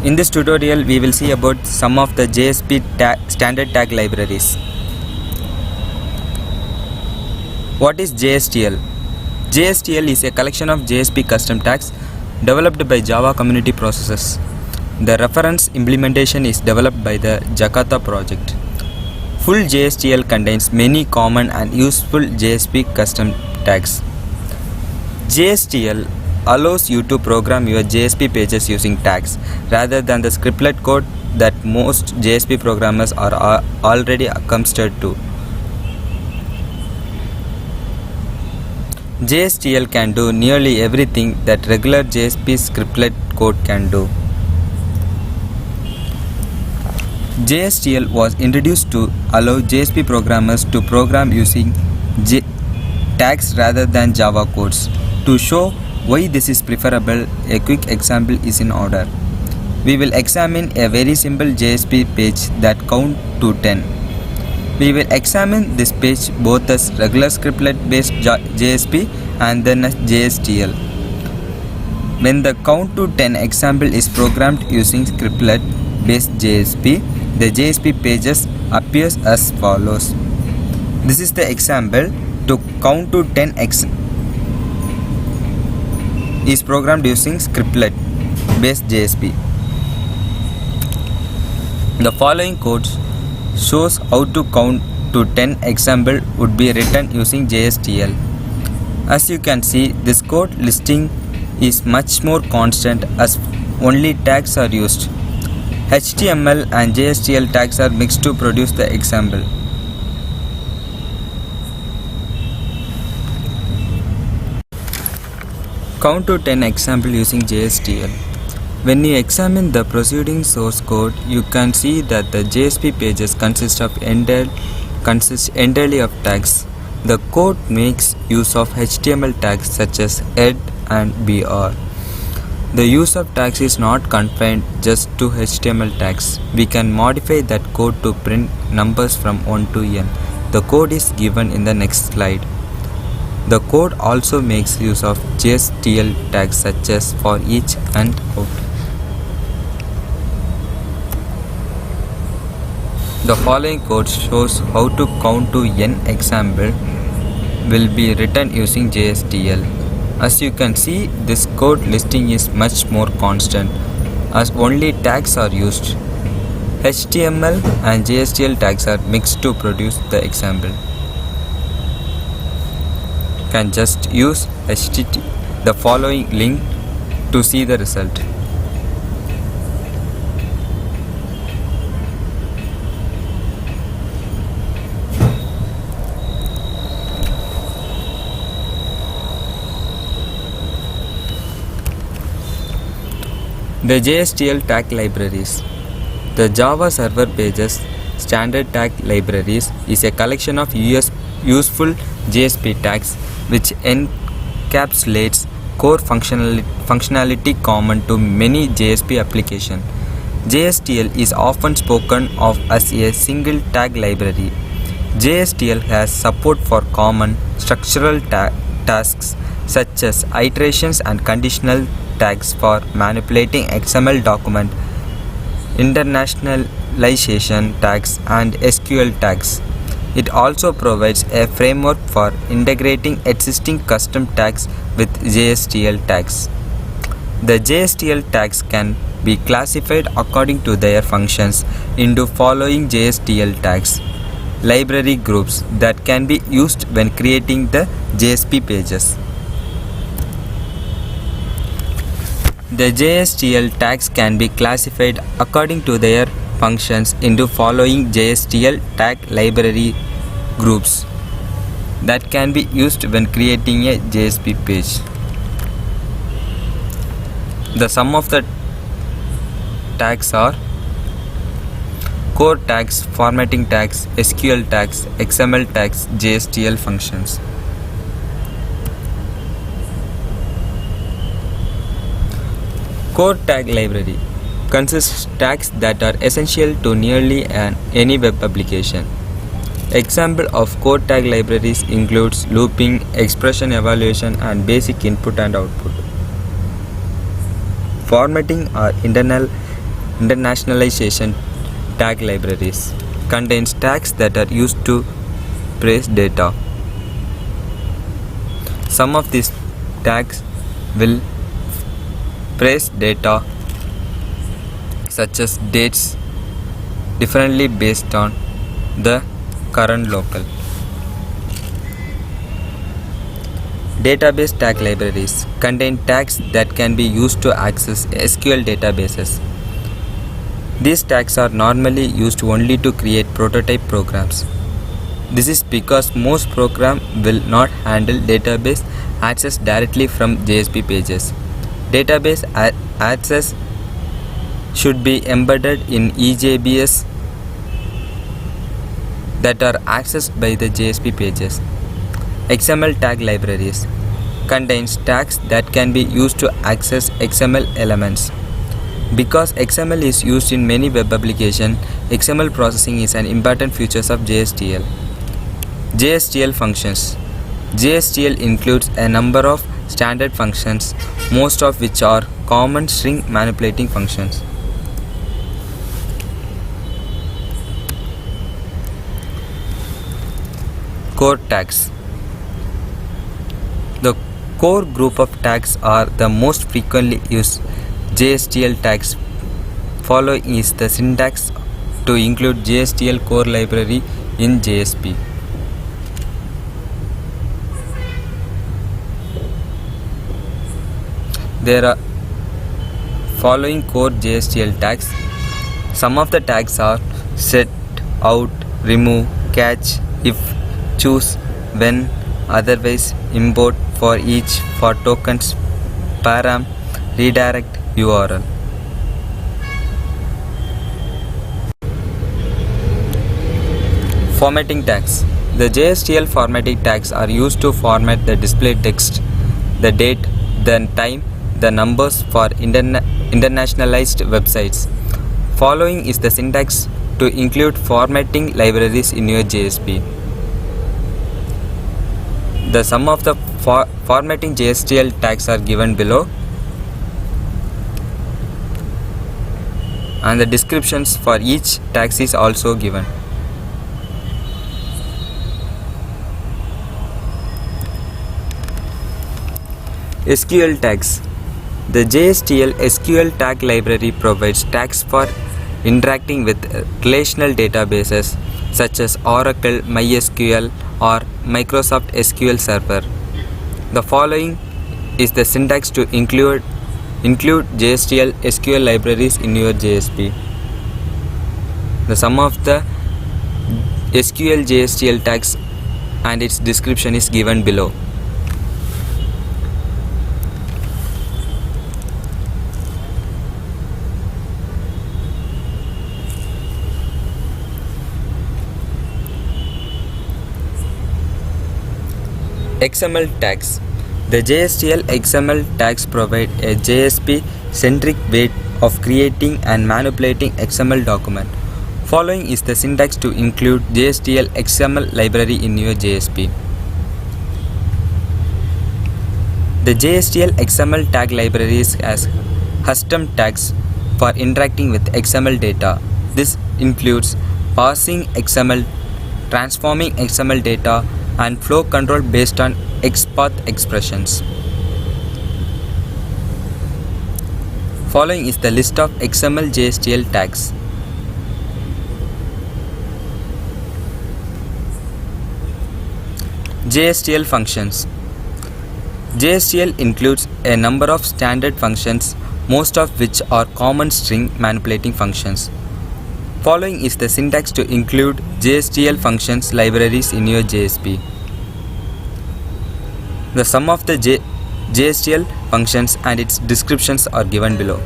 In this tutorial, we will see about some of the JSP standard tag libraries. What is JSTL? JSTL is a collection of JSP custom tags developed by Java community processes. The reference implementation is developed by the Jakarta project. Full JSTL contains many common and useful JSP custom tags. JSTL allows you to program your JSP pages using tags rather than the scriptlet code that most JSP programmers are already accustomed to. JSTL can do nearly everything that regular JSP scriptlet code can do. JSTL was introduced to allow JSP programmers to program using tags rather than Java codes. To show why this is preferable, a quick example is in order. We will examine a very simple JSP page that counts to 10. We will examine this page both as regular scriptlet based JSP and then as JSTL. When the count to 10 example is programmed using scriptlet based JSP, the JSP pages appears as follows. This is the example. To count to 10 is programmed using scriptlet based JSP. The following code shows how to count to 10 example would be written using JSTL. As you can see, this code listing is much more constant as only tags are used. HTML and JSTL tags are mixed to produce the example. Count to 10 example using JSTL. When you examine the preceding source code, you can see that the JSP pages consist entirely of tags. The code makes use of HTML tags such as head and br. The use of tags is not confined just to HTML tags. We can modify that code to print numbers from 1 to n. The code is given in the next slide. The code also makes use of JSTL tags such as for each and out. The following code shows how to count to n example will be written using JSTL. As you can see, this code listing is much more constant as only tags are used. HTML and JSTL tags are mixed to produce the example. You can just use the following link to see the result. The JSTL tag libraries. The Java Server Pages Standard Tag Libraries is a collection of useful JSP tags which encapsulates core functionality common to many JSP applications. JSTL is often spoken of as a single tag library. JSTL has support for common structural tasks such as iterations and conditional tags for manipulating XML document, internationalization tags and SQL tags. It also provides a framework for integrating existing custom tags with JSTL tags. The JSTL tags can be classified according to their functions into following JSTL tags. Library groups that can be used when creating the JSP pages. The JSTL tags can be classified according to their functions into following JSTL tag library groups that can be used when creating a JSP page. The sum of the tags are core tags, formatting tags, SQL tags, XML tags, JSTL functions. Core tag library consists tags that are essential to nearly any web application. Example of core tag libraries includes looping, expression evaluation and basic input and output. Formatting are internal internationalization tag libraries contains tags that are used to parse data. Some of these tags will parse data such as dates differently based on the current local. Database tag libraries contain tags that can be used to access SQL databases. These tags are normally used only to create prototype programs. This is because most programs will not handle database access directly from JSP pages. Database access should be embedded in EJBS that are accessed by the JSP pages. XML tag libraries contains tags that can be used to access XML elements. Because XML is used in many web applications, XML processing is an important feature of JSTL. JSTL functions. JSTL includes a number of standard functions, most of which are common string manipulating functions. Core tags. The core group of tags are the most frequently used JSTL tags. Following is the syntax to include JSTL core library in JSP. There are following core JSTL tags. Some of the tags are set, out, remove, catch, if, choose, when, otherwise, import, for each, for tokens, param, redirect, URL. Formatting tags. The JSTL formatting tags are used to format the display text, the date, the time, the numbers for internationalized websites. Following is the syntax to include formatting libraries in your JSP. The sum of the formatting JSTL tags are given below, and the descriptions for each tag is also given. SQL tags. The JSTL SQL tag library provides tags for interacting with relational databases such as Oracle, MySQL, or Microsoft SQL Server. The following is the syntax to include JSTL SQL libraries in your JSP. The sum of the SQL JSTL tags and its description is given below. XML tags. The JSTL XML tags provide a JSP-centric way of creating and manipulating XML document. Following is the syntax to include JSTL XML library in your JSP. The JSTL XML tag libraries has custom tags for interacting with XML data. This includes parsing XML, transforming XML data, and flow control based on XPath expressions. Following is the list of XML JSTL tags. JSTL functions. JSTL includes a number of standard functions, most of which are common string manipulating functions. Following is the syntax to include JSTL functions libraries in your JSP. The sum of the JSTL functions and its descriptions are given below.